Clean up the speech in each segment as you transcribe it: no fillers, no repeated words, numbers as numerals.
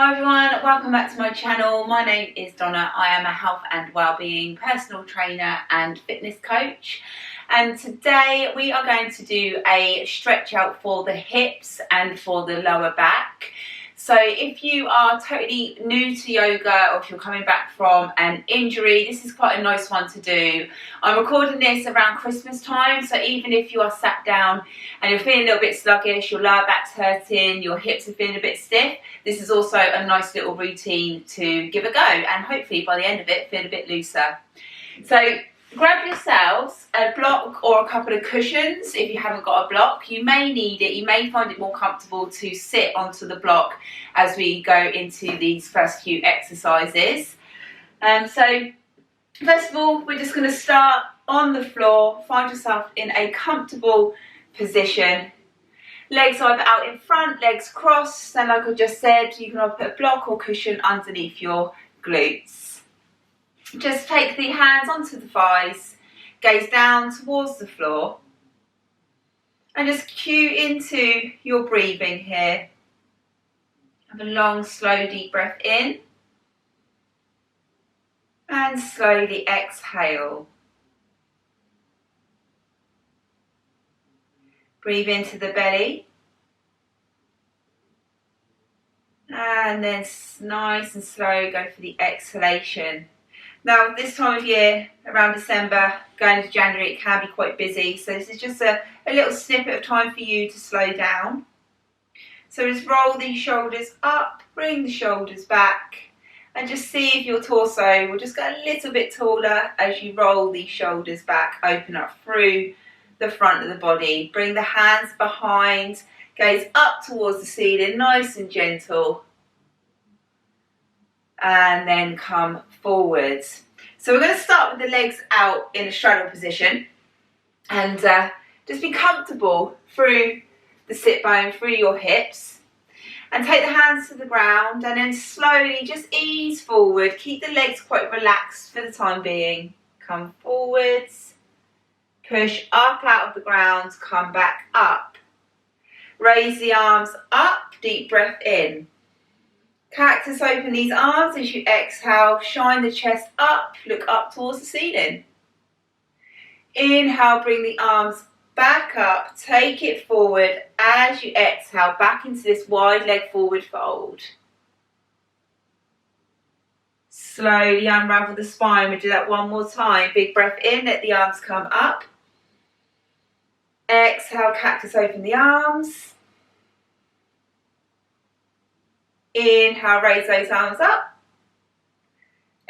Hi everyone, welcome back to my channel. My name is Donna. I am a health and wellbeing personal trainer and fitness coach. And today we are going to do a stretch out for the hips and for the lower back. So if you are totally new to yoga or if you're coming back from an injury, this is quite a nice one to do. I'm recording this around Christmas time, so even if you are sat down and you're feeling a little bit sluggish, your lower back's hurting, your hips are feeling a bit stiff, this is also a nice little routine to give a go, and hopefully by the end of it feel a bit looser. So grab yourselves a block or a couple of cushions. If you haven't got a block, you may need it. You may find it more comfortable to sit onto the block as we go into these first few exercises. So first of all, we're just going to start on the floor. Find yourself in a comfortable position. Legs either out in front, legs crossed, and like I just said, you can either put a block or cushion underneath your glutes. Just take the hands onto the thighs, gaze down towards the floor, and just cue into your breathing here. Have a long, slow, deep breath in, and slowly exhale. Breathe into the belly, and then nice and slow go for the exhalation. Now this time of year, around December, going into January, it can be quite busy, so this is just a little snippet of time for you to slow down. So just roll the shoulders up, bring the shoulders back, and just see if your torso will just get a little bit taller as you roll the shoulders back, open up through the front of the body. Bring the hands behind, gaze up towards the ceiling, nice and gentle. And then come forwards. So we're going to start with the legs out in a straddle position, and just be comfortable through the sit bone, through your hips, and take the hands to the ground, and then slowly just ease forward. Keep the legs quite relaxed for the time being. Come forwards, push up out of the ground, come back up. Raise the arms up, deep breath in. Cactus, open these arms as you exhale, shine the chest up, look up towards the ceiling. Inhale, bring the arms back up, take it forward as you exhale, back into this wide leg forward fold. Slowly unravel the spine. We'll do that one more time. Big breath in, let the arms come up. Exhale, cactus, open the arms. Inhale, raise those arms up.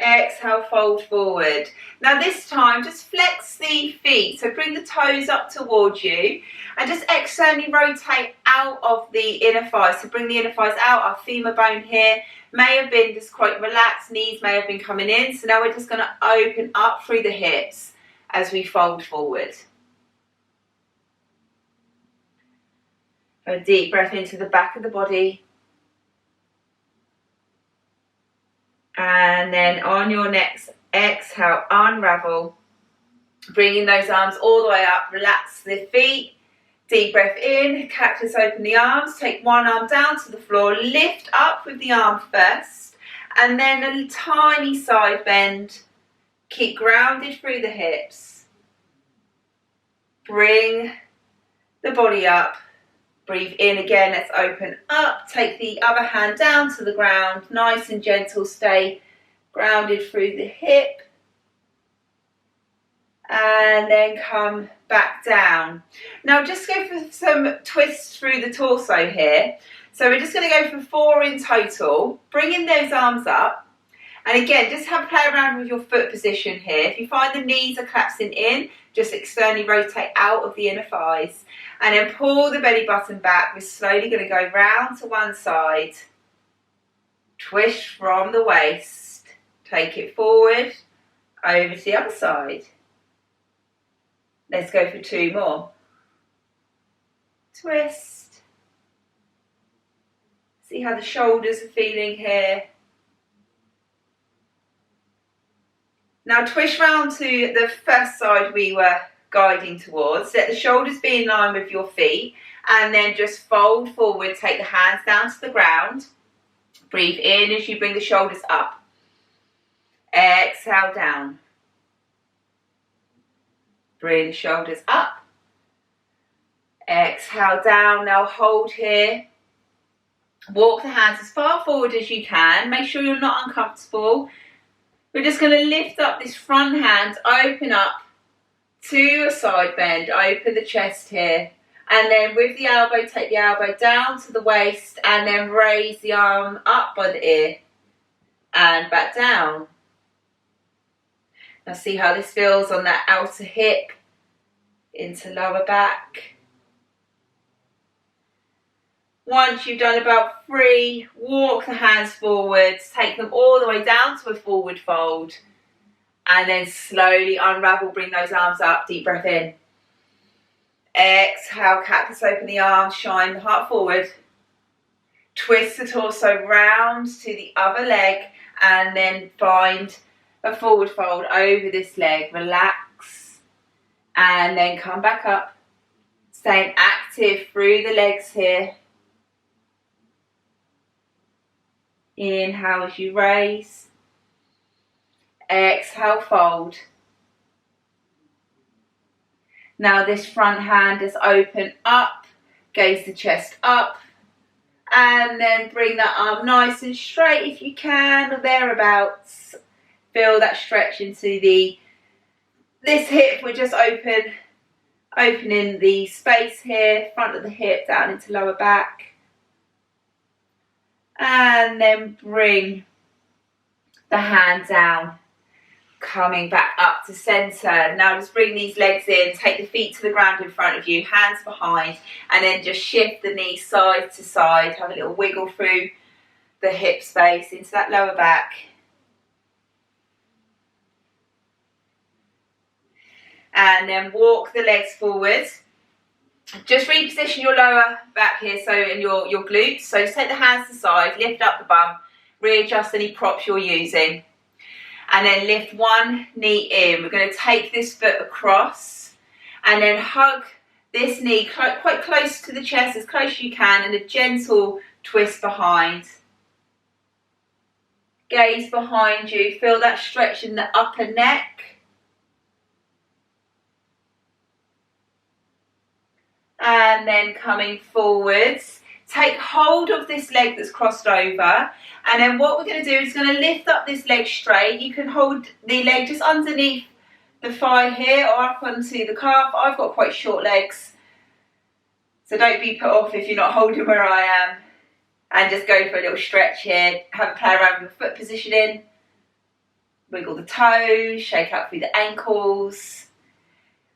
Exhale, fold forward. Now this time, just flex the feet. So bring the toes up towards you and just externally rotate out of the inner thighs. So bring the inner thighs out. Our femur bone here may have been just quite relaxed. Knees may have been coming in. So now we're just going to open up through the hips as we fold forward. A deep breath into the back of the body. And then on your next exhale, unravel, bringing those arms all the way up, relax the feet, deep breath in, cactus, open the arms, take one arm down to the floor, lift up with the arm first, and then a tiny side bend, keep grounded through the hips, bring the body up. Breathe in again, let's open up, take the other hand down to the ground, nice and gentle, stay grounded through the hip, and then come back down. Now just go for some twists through the torso here. So we're just going to go for 4 in total, bringing those arms up, and again, just have a play around with your foot position here. If you find the knees are collapsing in, just externally rotate out of the inner thighs. And then pull the belly button back. We're slowly going to go round to one side. Twist from the waist. Take it forward. Over to the other side. Let's go for 2 more. Twist. See how the shoulders are feeling here. Now twist round to the first side we were guiding towards. Let the shoulders be in line with your feet, and then just fold forward, take the hands down to the ground, Breathe in as you bring the shoulders up. Exhale down. Bring the shoulders up. Exhale down. Now hold here. Walk the hands as far forward as you can. Make sure you're not uncomfortable. We're just going to lift up this front hand, open up to a side bend, open the chest here. And then with the elbow, take the elbow down to the waist and then raise the arm up by the ear and back down. Now see how this feels on that outer hip into lower back. Once you've done about 3, walk the hands forwards, take them all the way down to a forward fold, and then slowly unravel, bring those arms up, deep breath in. Exhale, cactus, open the arms, shine the heart forward. Twist the torso round to the other leg, and then find a forward fold over this leg. Relax, and then come back up. Staying active through the legs here. Inhale as you raise. Exhale, fold. Now this front hand is open up, gaze the chest up, and then bring that arm nice and straight if you can, or thereabouts. Feel that stretch into this hip. We're just opening the space here, front of the hip down into lower back. And then bring the hand down, coming back up to center. Now just bring these legs in, take the feet to the ground in front of you, hands behind, and then just shift the knees side to side. Have a little wiggle through the hip space into that lower back. And then walk the legs forward. Just reposition your lower back here, so in your glutes. So just take the hands to the side, lift up the bum, readjust any props you're using. And then lift one knee in. We're going to take this foot across and then hug this knee quite close to the chest, as close as you can, and a gentle twist behind. Gaze behind you, feel that stretch in the upper neck. And then coming forwards, take hold of this leg that's crossed over, and then what we're going to do is going to lift up this leg straight. You can hold the leg just underneath the thigh here or up onto the calf. I've got quite short legs, so don't be put off if you're not holding where I am, and just go for a little stretch here. Have a play around with your foot positioning, wiggle the toes, shake out through the ankles.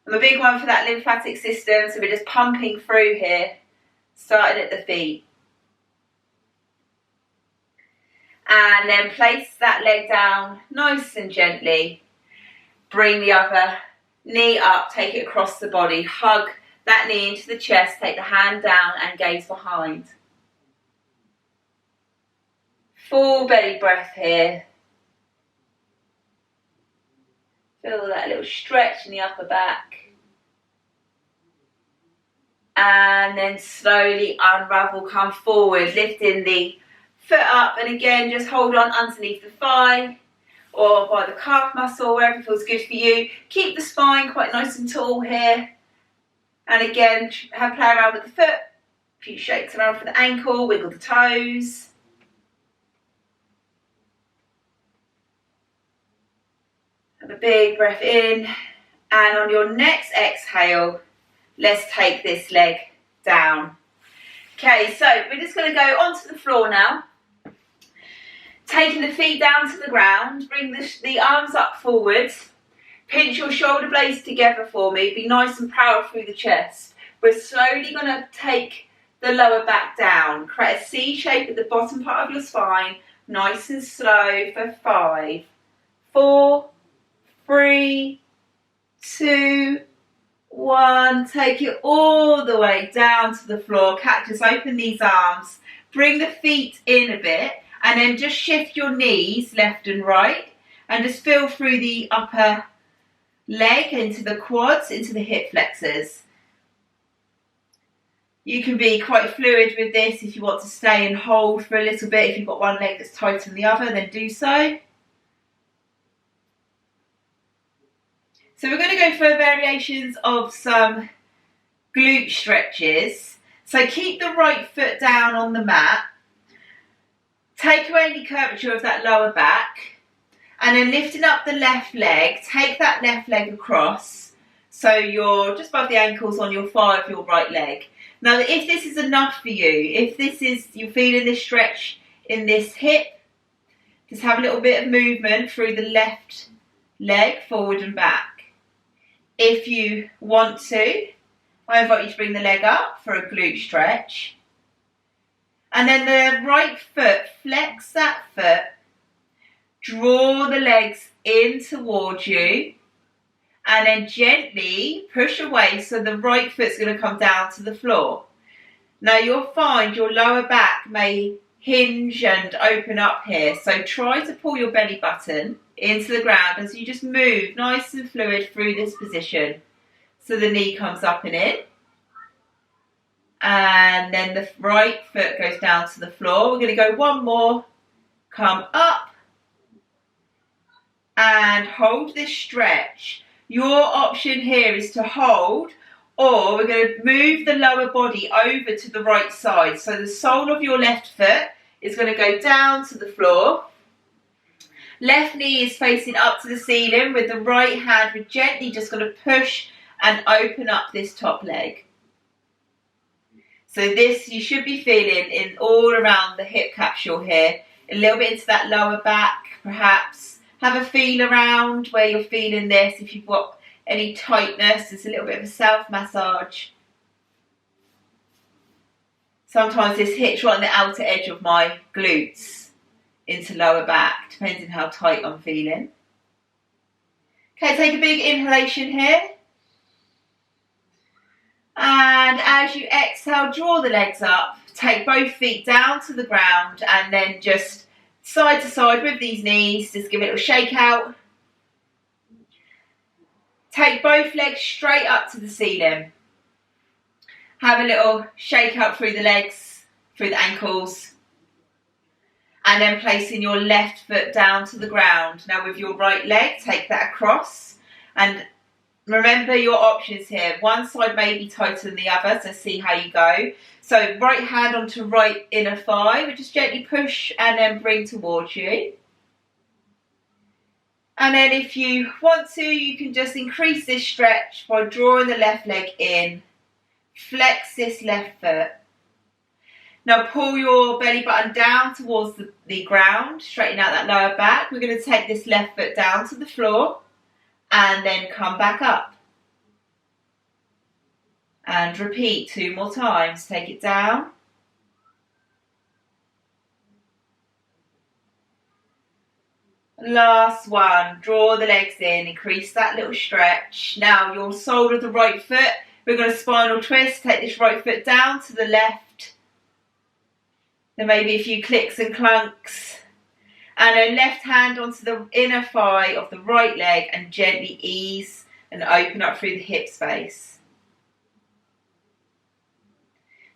I'm a big one for that lymphatic system, so we're just pumping through here, starting at the feet. And then place that leg down nice and gently. Bring the other knee up, take it across the body, hug that knee into the chest, take the hand down and gaze behind. Full belly breath here. Feel that little stretch in the upper back. And then slowly unravel, come forward, lifting the foot up, and again just hold on underneath the thigh or by the calf muscle, wherever feels good for you. Keep the spine quite nice and tall here. And again, have play around with the foot. A few shakes around for the ankle, wiggle the toes. Have a big breath in, and on your next exhale, let's take this leg down. Okay, so we're just going to go onto the floor now. Taking the feet down to the ground, bring the arms up forwards. Pinch your shoulder blades together for me. Be nice and proud through the chest. We're slowly going to take the lower back down. Create a C shape at the bottom part of your spine. Nice and slow for 5, 4, 3, 2, 1. Take it all the way down to the floor. Cactus, open these arms. Bring the feet in a bit, and then just shift your knees left and right, and just feel through the upper leg into the quads, into the hip flexors. You can be quite fluid with this. If you want to stay and hold for a little bit, if you've got one leg that's tighter than the other, then do so. So we're going to go for variations of some glute stretches. So keep the right foot down on the mat. Take away any curvature of that lower back. And then lifting up the left leg, take that left leg across. So you're just above the ankles on your thigh of your right leg. Now, if this is enough for you, if you're feeling this stretch in this hip, just have a little bit of movement through the left leg, forward and back. If you want to, I invite you to bring the leg up for a glute stretch. And then the right foot, flex that foot, draw the legs in towards you, and then gently push away so the right foot's going to come down to the floor. Now you'll find your lower back may hinge and open up here, so try to pull your belly button into the ground as you just move nice and fluid through this position. So the knee comes up and in, and then the right foot goes down to the floor. We're going to go one more, come up, and hold this stretch. Your option here is to hold, or we're going to move the lower body over to the right side. So the sole of your left foot is going to go down to the floor. Left knee is facing up to the ceiling, with the right hand, we're gently just going to push and open up this top leg. So this you should be feeling in all around the hip capsule here, a little bit into that lower back perhaps. Have a feel around where you're feeling this. If you've got any tightness, it's a little bit of a self-massage. Sometimes this hits right on the outer edge of my glutes into lower back, depending how tight I'm feeling. Okay, take a big inhalation here. And as you exhale, draw the legs up. Take both feet down to the ground and then just side to side with these knees, just give it a little shake out. Take both legs straight up to the ceiling. Have a little shake out through the legs, through the ankles. And then placing your left foot down to the ground. Now with your right leg, take that across. And remember your options here. One side may be tighter than the other, so see how you go. So right hand onto right inner thigh. We just gently push and then bring towards you. And then if you want to, you can just increase this stretch by drawing the left leg in. Flex this left foot. Now pull your belly button down towards the ground. Straighten out that lower back. We're going to take this left foot down to the floor and then come back up. And repeat 2 more times. Take it down. Last one. Draw the legs in. Increase that little stretch. Now your sole of the right foot. We're going to spinal twist. Take this right foot down to the left. Then maybe a few clicks and clunks. And then left hand onto the inner thigh of the right leg and gently ease and open up through the hip space.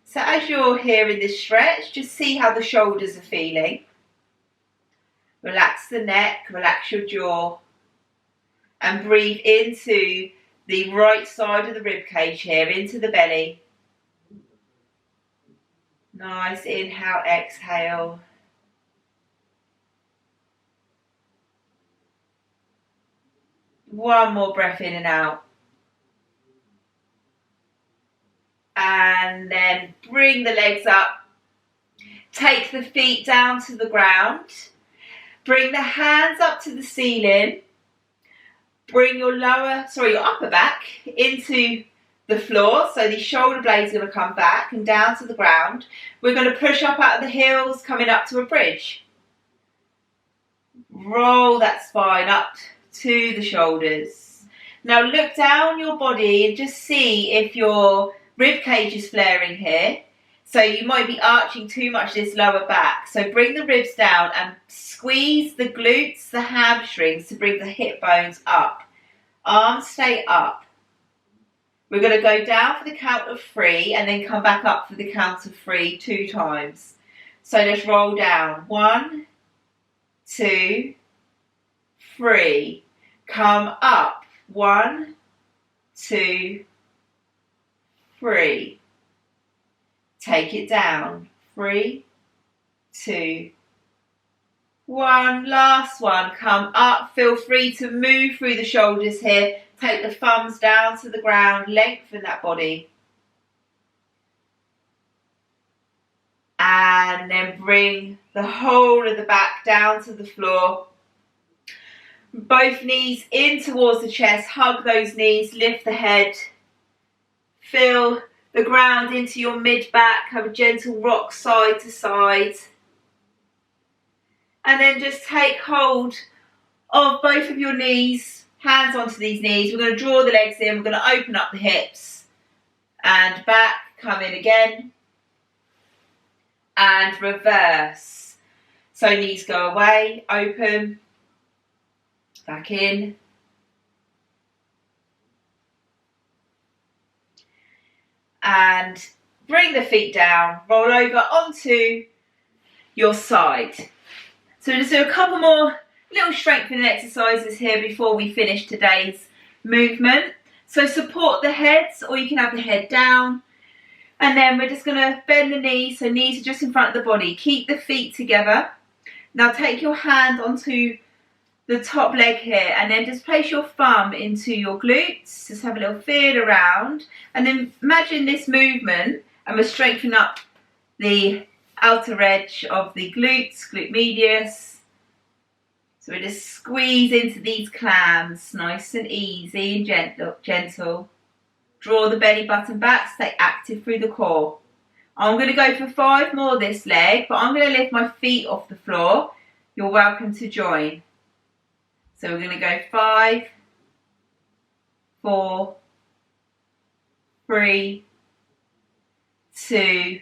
So as you're here in this stretch, just see how the shoulders are feeling. Relax the neck, relax your jaw, and breathe into the right side of the rib cage here, into the belly. Nice inhale, exhale. One more breath in and out. And then bring the legs up. Take the feet down to the ground. Bring the hands up to the ceiling. Bring your upper back into the floor. So the shoulder blades are going to come back and down to the ground. We're going to push up out of the heels, coming up to a bridge. Roll that spine up to the shoulders. Now look down your body and just see if your rib cage is flaring here. So you might be arching too much this lower back. So bring the ribs down and squeeze the glutes, the hamstrings to bring the hip bones up. Arms stay up. We're going to go down for the count of 3 and then come back up for the count of 3 2 times. So let's roll down. 1, 2, 3. Come up. 1, 2, 3. Take it down. 3, 2, 1. Last one. Come up. Feel free to move through the shoulders here. Take the thumbs down to the ground. Lengthen that body. And then bring the whole of the back down to the floor. Both knees in towards the chest. Hug those knees. Lift the head. Feel the ground into your mid-back. Have a gentle rock side to side. And then just take hold of both of your knees. Hands onto these knees. We're going to draw the legs in. We're going to open up the hips. And back. Come in again. And reverse. So knees go away. Open. Back in. And bring the feet down. Roll over onto your side. So just do a couple more little strengthening exercises here before we finish today's movement. So support the heads, or you can have the head down. And then we're just going to bend the knees, so knees are just in front of the body. Keep the feet together. Now take your hand onto the top leg here, and then just place your thumb into your glutes. Just have a little feel around. And then imagine this movement, and we're strengthening up the outer edge of the glutes, glute medius. So we just squeeze into these clams, nice and easy and gentle. Draw the belly button back, stay active through the core. I'm going to go for 5 more this leg, but I'm going to lift my feet off the floor. You're welcome to join. So we're going to go 5, 4, 3, 2,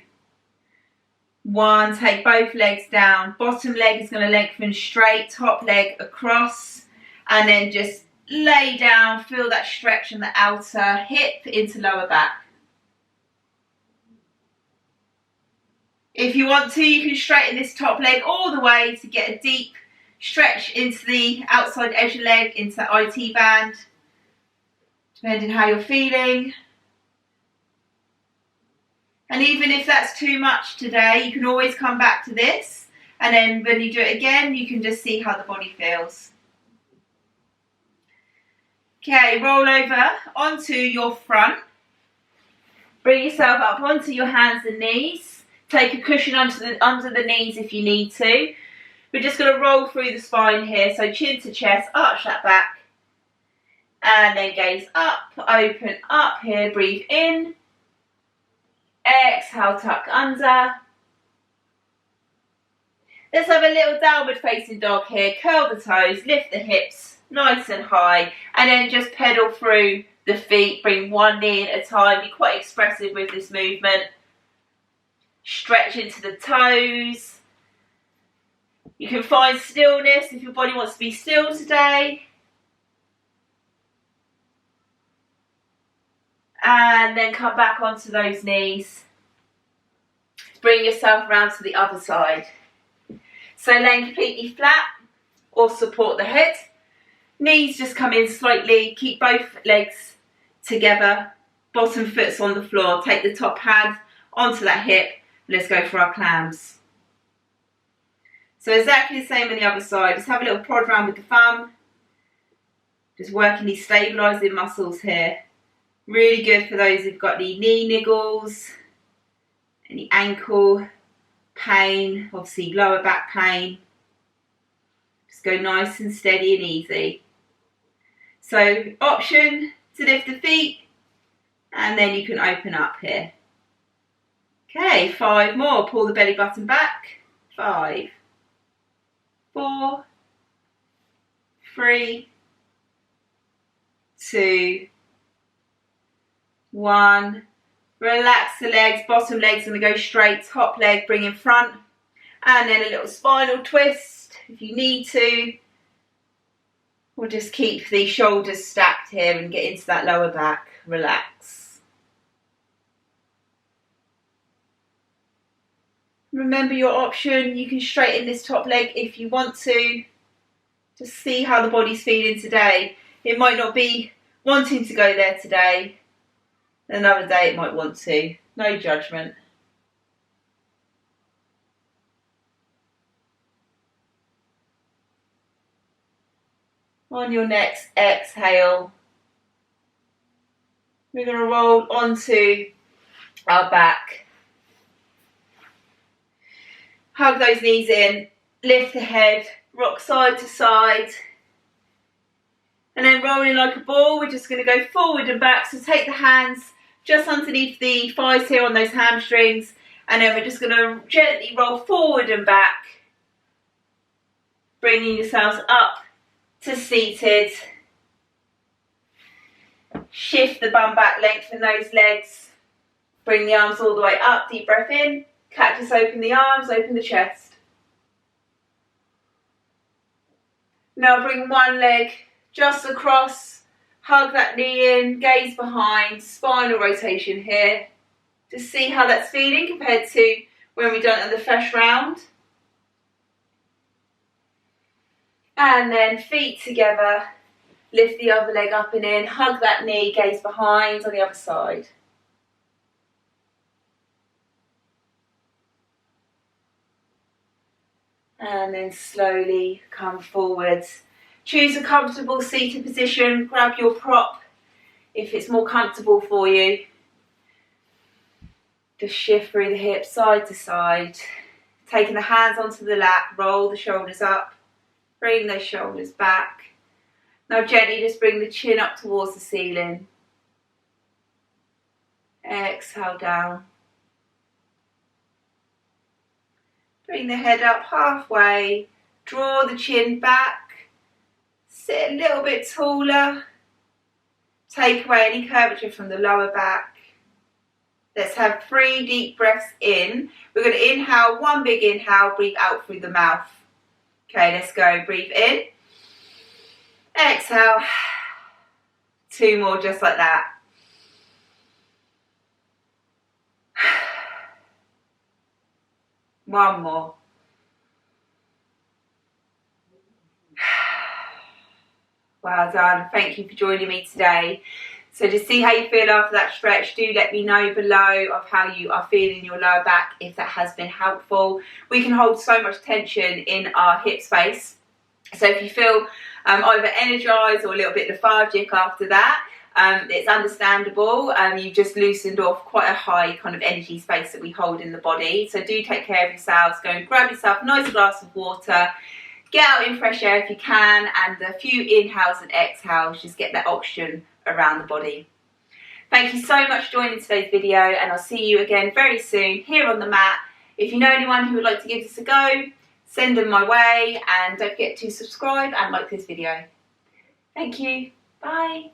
1. Take both legs down. Bottom leg is going to lengthen straight, top leg across, and then just lay down. Feel that stretch in the outer hip into lower back. If you want to, you can straighten this top leg all the way to get a deep stretch into the outside edge of the leg, into the IT band, depending how you're feeling. And even if that's too much today, you can always come back to this, and then when you do it again, you can just see how the body feels. Okay, roll over onto your front. Bring yourself up onto your hands and knees. Take a cushion under the knees if you need to. We're just going to roll through the spine here, so chin to chest, arch that back. And then gaze up, open up here, breathe in. Exhale, tuck under. Let's have a little downward facing dog here. Curl the toes, lift the hips nice and high, and then just pedal through the feet. Bring one knee at a time. Be quite expressive with this movement. Stretch into the toes. You can find stillness if your body wants to be still today. And then come back onto those knees. Bring yourself around to the other side. So laying completely flat or support the head. Knees just come in slightly. Keep both legs together. Bottom foot's on the floor. Take the top hand onto that hip. Let's go for our clams. So exactly the same on the other side. Just have a little prod around with the thumb. Just working these stabilising muscles here. Really good for those who've got any knee niggles, any ankle pain, obviously lower back pain. Just go nice and steady and easy. So option to lift the feet, and then you can open up here. Okay, 5 more. Pull the belly button back. 5, 4, 3, 2, 1. Relax the legs. Bottom leg's going to go straight. Top leg bring in front. And then a little spinal twist if you need to. We'll just keep the shoulders stacked here and get into that lower back. Relax. Remember your option, you can straighten this top leg if you want to. Just see how the body's feeling today. It might not be wanting to go there today. Another day it might want to. No judgment. On your next exhale, we're going to roll onto our back. Hug those knees in, lift the head, rock side to side. And then rolling like a ball, we're just going to go forward and back. So take the hands just underneath the thighs here on those hamstrings. And then we're just going to gently roll forward and back. Bringing yourselves up to seated. Shift the bum back, lengthen those legs. Bring the arms all the way up, deep breath in. Cactus, open the arms, open the chest. Now bring one leg just across, hug that knee in, gaze behind, spinal rotation here. Just see how that's feeling compared to when we done it on the first round. And then feet together, lift the other leg up and in, hug that knee, gaze behind on the other side. And then slowly come forwards. Choose a comfortable seated position, grab your prop if it's more comfortable for you. Just shift through the hips side to side. Taking the hands onto the lap, roll the shoulders up. Bring those shoulders back. Now gently just bring the chin up towards the ceiling. Exhale down. Bring the head up halfway. Draw the chin back. Sit a little bit taller. Take away any curvature from the lower back. Let's have 3 deep breaths in. We're going to inhale, one big inhale, breathe out through the mouth. Okay, let's go. Breathe in. Exhale. 2 more just like that. One more. Well done. Thank you for joining me today. So to see how you feel after that stretch, do let me know below of how you are feeling in your lower back, if that has been helpful. We can hold so much tension in our hip space. So if you feel either energized or a little bit lethargic after that, it's understandable. You've just loosened off quite a high kind of energy space that we hold in the body. So do take care of yourselves. Go and grab yourself a nice glass of water. Get out in fresh air if you can, and a few inhales and exhales. Just get that oxygen around the body. Thank you so much for joining today's video, and I'll see you again very soon here on the mat. If you know anyone who would like to give this a go, send them my way, and don't forget to subscribe and like this video. Thank you. Bye.